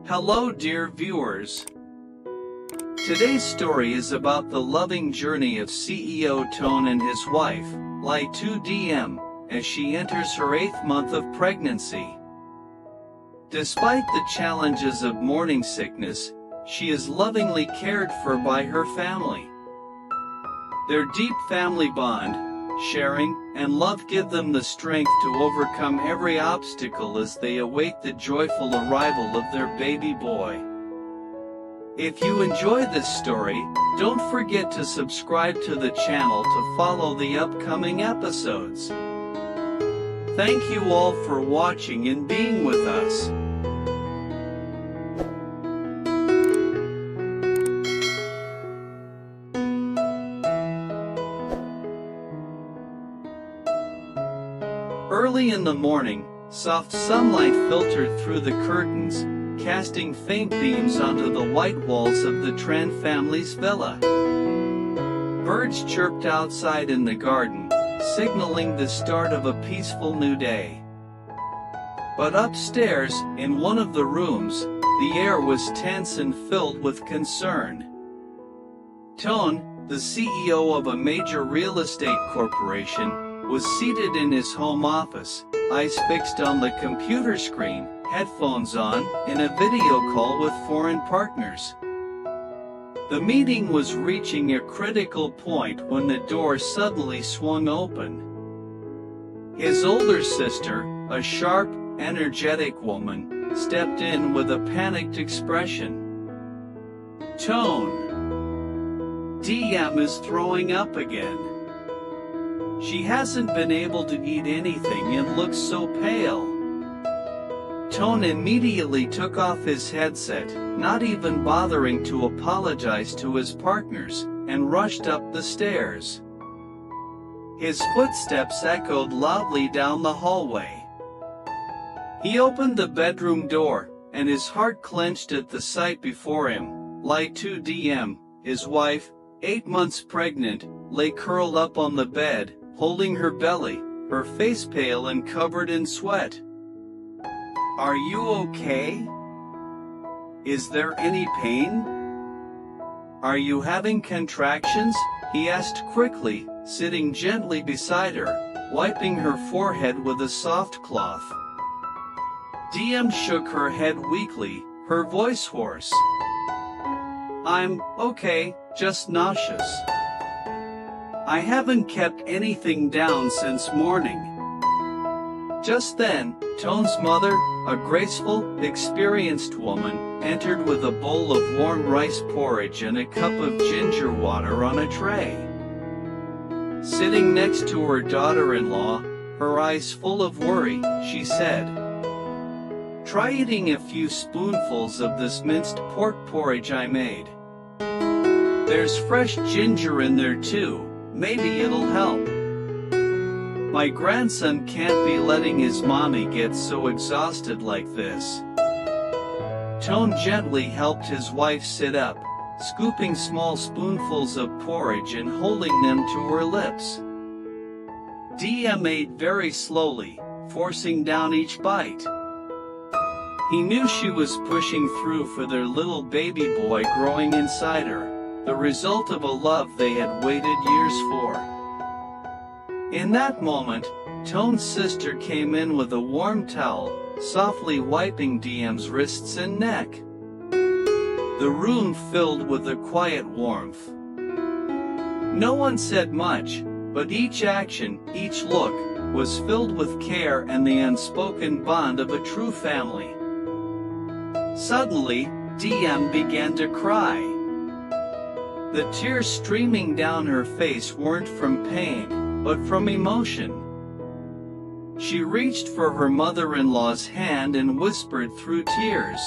Hello dear viewers. Today's story is about the loving journey of CEO Toan and his wife, Ly Tu Diem, as she enters her 8th month of pregnancy. Despite the challenges of morning sickness, she is lovingly cared for by her family. Their deep family bond, sharing, and love give them the strength to overcome every obstacle as they await the joyful arrival of their baby boy. If you enjoy this story, don't forget to subscribe to the channel to follow the upcoming episodes. Thank you all for watching and being with us. Early in the morning, soft sunlight filtered through the curtains, casting faint beams onto the white walls of the Tran family's villa. Birds chirped outside in the garden, signaling the start of a peaceful new day. But upstairs, in one of the rooms, the air was tense and filled with concern. Toan, the CEO of a major real estate corporation, was seated in his home office, eyes fixed on the computer screen, headphones on, in a video call with foreign partners. The meeting was reaching a critical point when the door suddenly swung open. His older sister, a sharp, energetic woman, stepped in with a panicked expression. "Toan, Diem is throwing up again. She hasn't been able to eat anything and looks so pale." Toan immediately took off his headset, not even bothering to apologize to his partners, and rushed up the stairs. His footsteps echoed loudly down the hallway. He opened the bedroom door, and his heart clenched at the sight before him. Ly Tu Diem, his wife, 8 months pregnant, lay curled up on the bed, holding her belly, her face pale and covered in sweat. "Are you okay? Is there any pain? Are you having contractions?" he asked quickly, sitting gently beside her, wiping her forehead with a soft cloth. Diem shook her head weakly, her voice hoarse. "I'm okay, just nauseous. I haven't kept anything down since morning." Just then, Toan's mother, a graceful, experienced woman, entered with a bowl of warm rice porridge and a cup of ginger water on a tray. Sitting next to her daughter-in-law, her eyes full of worry, she said, "Try eating a few spoonfuls of this minced pork porridge I made. There's fresh ginger in there too. Maybe it'll help. My grandson can't be letting his mommy get so exhausted like this." Toan gently helped his wife sit up, scooping small spoonfuls of porridge and holding them to her lips. Diem ate very slowly, forcing down each bite. He knew she was pushing through for their little baby boy growing inside her, the result of a love they had waited years for. In that moment, Toan's sister came in with a warm towel, softly wiping Diem's wrists and neck. The room filled with a quiet warmth. No one said much, but each action, each look, was filled with care and the unspoken bond of a true family. Suddenly, Diem began to cry. The tears streaming down her face weren't from pain, but from emotion. She reached for her mother-in-law's hand and whispered through tears,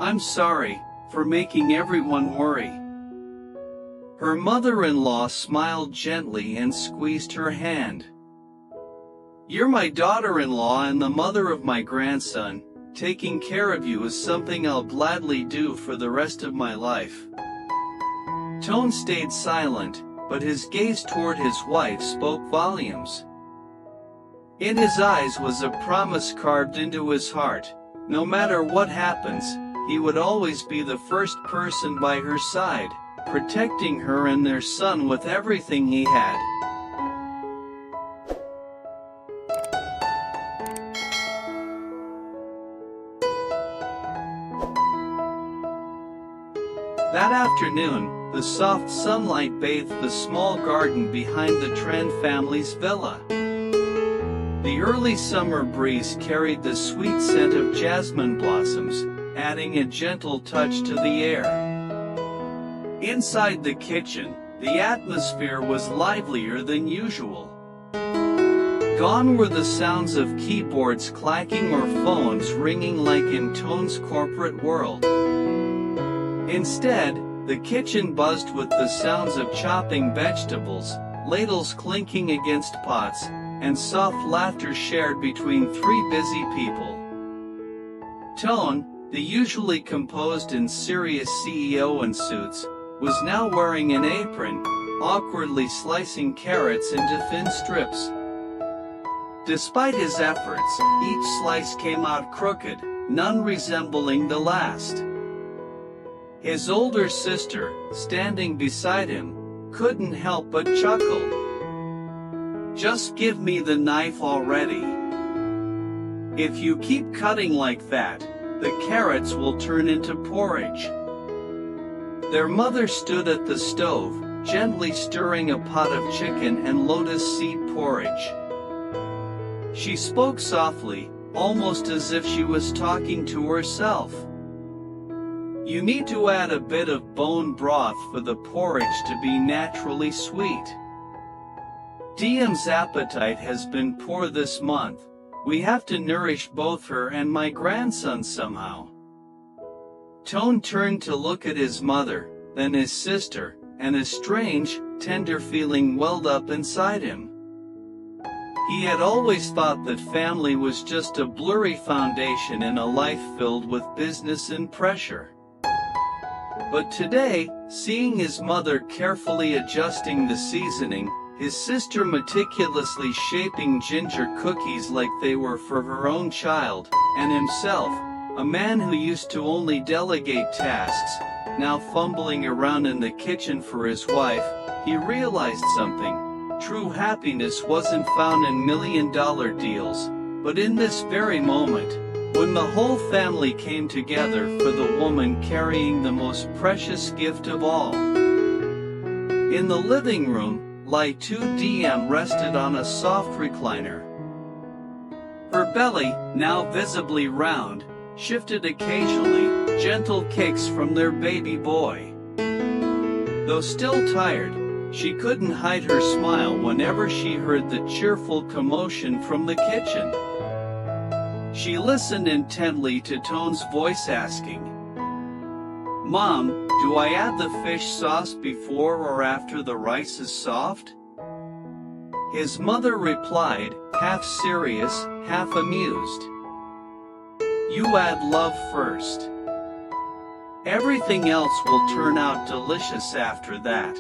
"I'm sorry for making everyone worry." Her mother-in-law smiled gently and squeezed her hand. "You're my daughter-in-law and the mother of my grandson. Taking care of you is something I'll gladly do for the rest of my life." Toan stayed silent, but his gaze toward his wife spoke volumes. In his eyes was a promise carved into his heart, No matter what happens, he would always be the first person by her side, protecting her and their son with everything he had. That afternoon, the soft sunlight bathed the small garden behind the Tran family's villa. The early summer breeze carried the sweet scent of jasmine blossoms, adding a gentle touch to the air. Inside the kitchen, the atmosphere was livelier than usual. Gone were the sounds of keyboards clacking or phones ringing like in Toan's corporate world. Instead, the kitchen buzzed with the sounds of chopping vegetables, ladles clinking against pots, and soft laughter shared between three busy people. Toan, the usually composed and serious CEO in suits, was now wearing an apron, awkwardly slicing carrots into thin strips. Despite his efforts, each slice came out crooked, none resembling the last. His older sister, standing beside him, couldn't help but chuckle. "Just give me the knife already. If you keep cutting like that, the carrots will turn into porridge." Their mother stood at the stove, gently stirring a pot of chicken and lotus seed porridge. She spoke softly, almost as if she was talking to herself. "You need to add a bit of bone broth for the porridge to be naturally sweet. Diem's appetite has been poor this month. We have to nourish both her and my grandson somehow." Toan turned to look at his mother, then his sister, and a strange, tender feeling welled up inside him. He had always thought that family was just a blurry foundation in a life filled with business and pressure. But today, seeing his mother carefully adjusting the seasoning, his sister meticulously shaping ginger cookies like they were for her own child, and himself, a man who used to only delegate tasks, now fumbling around in the kitchen for his wife, he realized something. True happiness wasn't found in million-dollar deals, but in this very moment, when the whole family came together for the woman carrying the most precious gift of all. In the living room, Ly Tu Diem rested on a soft recliner. Her belly, now visibly round, shifted occasionally, gentle kicks from their baby boy. Though still tired, she couldn't hide her smile whenever she heard the cheerful commotion from the kitchen. She listened intently to Toan's voice asking, "Mom, do I add the fish sauce before or after the rice is soft?" His mother replied, half serious, half amused, "You add love first. Everything else will turn out delicious after that."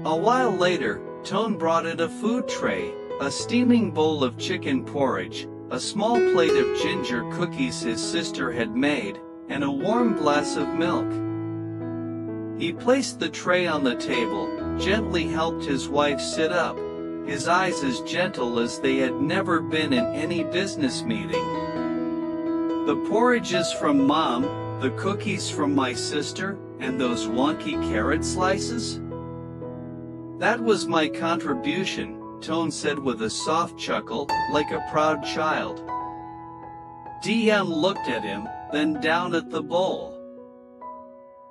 A while later, Toan brought it a food tray, a steaming bowl of chicken porridge, a small plate of ginger cookies his sister had made, and a warm glass of milk. He placed the tray on the table, gently helped his wife sit up, his eyes as gentle as they had never been in any business meeting. "The porridge is from Mom, the cookies from my sister, and those wonky carrot slices? That was my contribution," Toan said with a soft chuckle, like a proud child. Diem looked at him, then down at the bowl.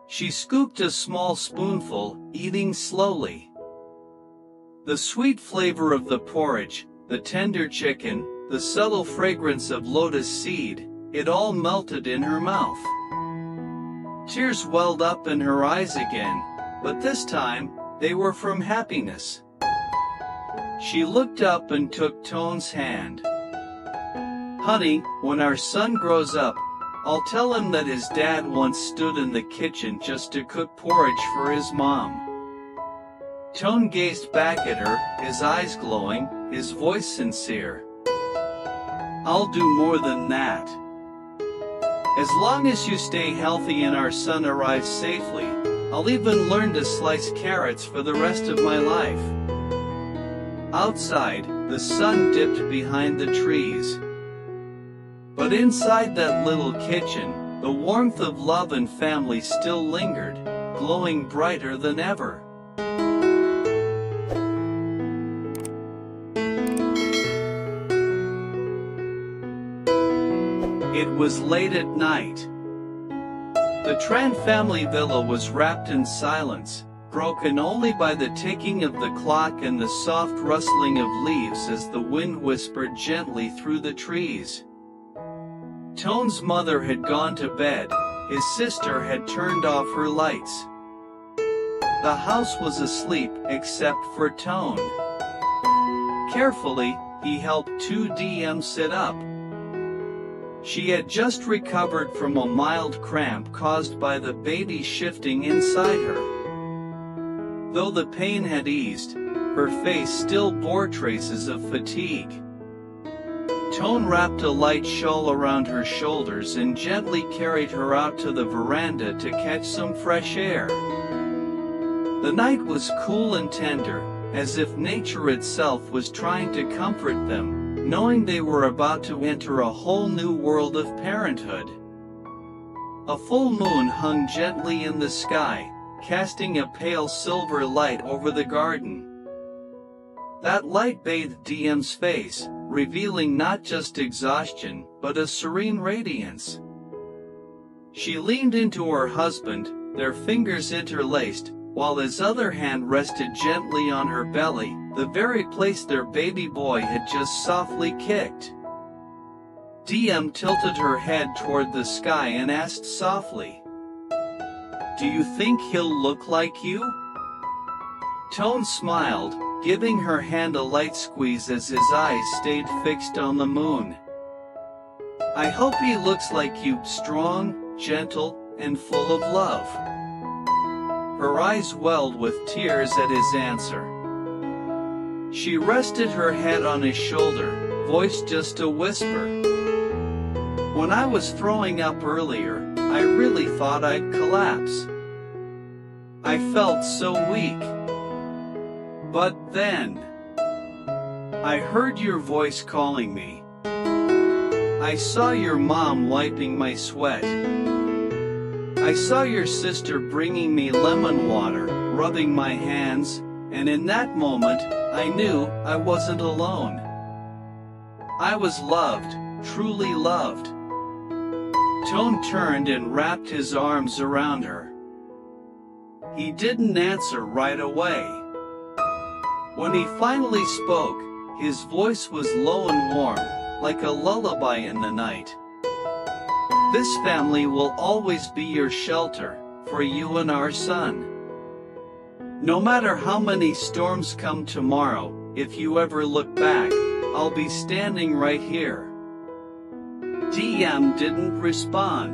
She scooped a small spoonful, eating slowly. The sweet flavor of the porridge, the tender chicken, the subtle fragrance of lotus seed, it all melted in her mouth. Tears welled up in her eyes again, but this time, they were from happiness. She looked up and took Toan's hand. "Honey, when our son grows up, I'll tell him that his dad once stood in the kitchen just to cook porridge for his mom." Toan gazed back at her, his eyes glowing, his voice sincere. "I'll do more than that. As long as you stay healthy and our son arrives safely, I'll even learn to slice carrots for the rest of my life. Outside, the sun dipped behind the trees. But inside that little kitchen, the warmth of love and family still lingered, glowing brighter than ever. It was late at night. The Tran family villa was wrapped in silence, broken only by the ticking of the clock and the soft rustling of leaves as the wind whispered gently through the trees. Toan's mother had gone to bed, his sister had turned off her lights. The house was asleep except for Toan. Carefully, he helped Tu Diem sit up. She had just recovered from a mild cramp caused by the baby shifting inside her. Though the pain had eased, her face still bore traces of fatigue. Toan wrapped a light shawl around her shoulders and gently carried her out to the veranda to catch some fresh air. The night was cool and tender, as if nature itself was trying to comfort them, knowing they were about to enter a whole new world of parenthood. A full moon hung gently in the sky, casting a pale silver light over the garden. That light bathed Diem's face, revealing not just exhaustion, but a serene radiance. She leaned into her husband, their fingers interlaced, while his other hand rested gently on her belly, the very place their baby boy had just softly kicked. Diem tilted her head toward the sky and asked softly, "Do you think he'll look like you?" Toan smiled, giving her hand a light squeeze as his eyes stayed fixed on the moon. "I hope he looks like you, strong, gentle, and full of love." Her eyes welled with tears at his answer. She rested her head on his shoulder, voice just a whisper. "When I was throwing up earlier, I really thought I'd collapse. I felt so weak. But then, I heard your voice calling me. I saw your mom wiping my sweat. I saw your sister bringing me lemon water, rubbing my hands, and in that moment, I knew I wasn't alone. I was loved, truly loved." Toan turned and wrapped his arms around her. He didn't answer right away. When he finally spoke, his voice was low and warm, like a lullaby in the night. "This family will always be your shelter, for you and our son. No matter how many storms come tomorrow, if you ever look back, I'll be standing right here." Diem didn't respond.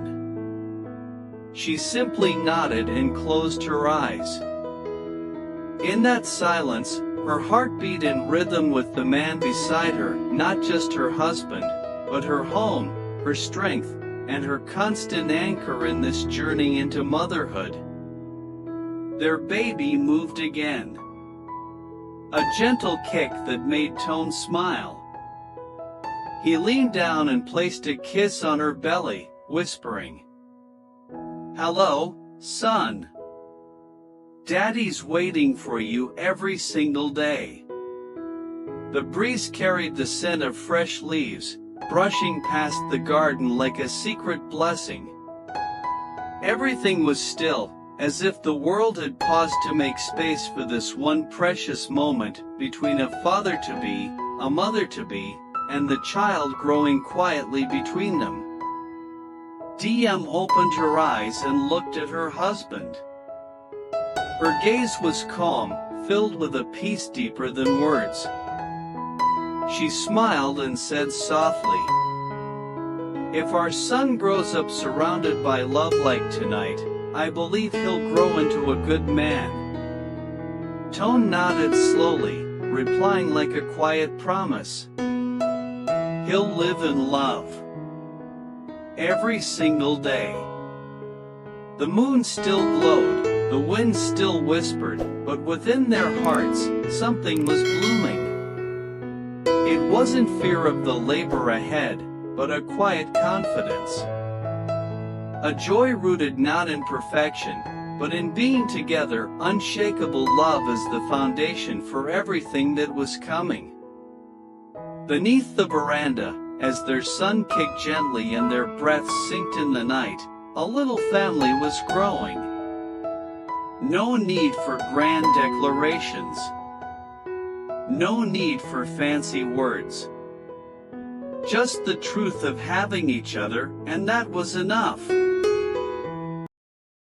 She simply nodded and closed her eyes. In that silence, her heart beat in rhythm with the man beside her, not just her husband, but her home, her strength, and her constant anchor in this journey into motherhood. Their baby moved again. A gentle kick that made Toan smile. He leaned down and placed a kiss on her belly, whispering, "Hello, son. Daddy's waiting for you every single day." The breeze carried the scent of fresh leaves, brushing past the garden like a secret blessing. Everything was still, as if the world had paused to make space for this one precious moment between a father-to-be, a mother-to-be, and the child growing quietly between them. Diem opened her eyes and looked at her husband. Her gaze was calm, filled with a peace deeper than words. She smiled and said softly, "If our son grows up surrounded by love like tonight, I believe he'll grow into a good man." Toan nodded slowly, replying like a quiet promise. "He'll live in love." every single day. The moon still glowed, the wind still whispered, but within their hearts, something was blooming. It wasn't fear of the labor ahead, but a quiet confidence. A joy rooted not in perfection, but in being together. Unshakable love is the foundation for everything that was coming. Beneath the veranda, as their sun kicked gently and their breaths synced in the night, a little family was growing. No need for grand declarations. No need for fancy words. Just the truth of having each other, and that was enough.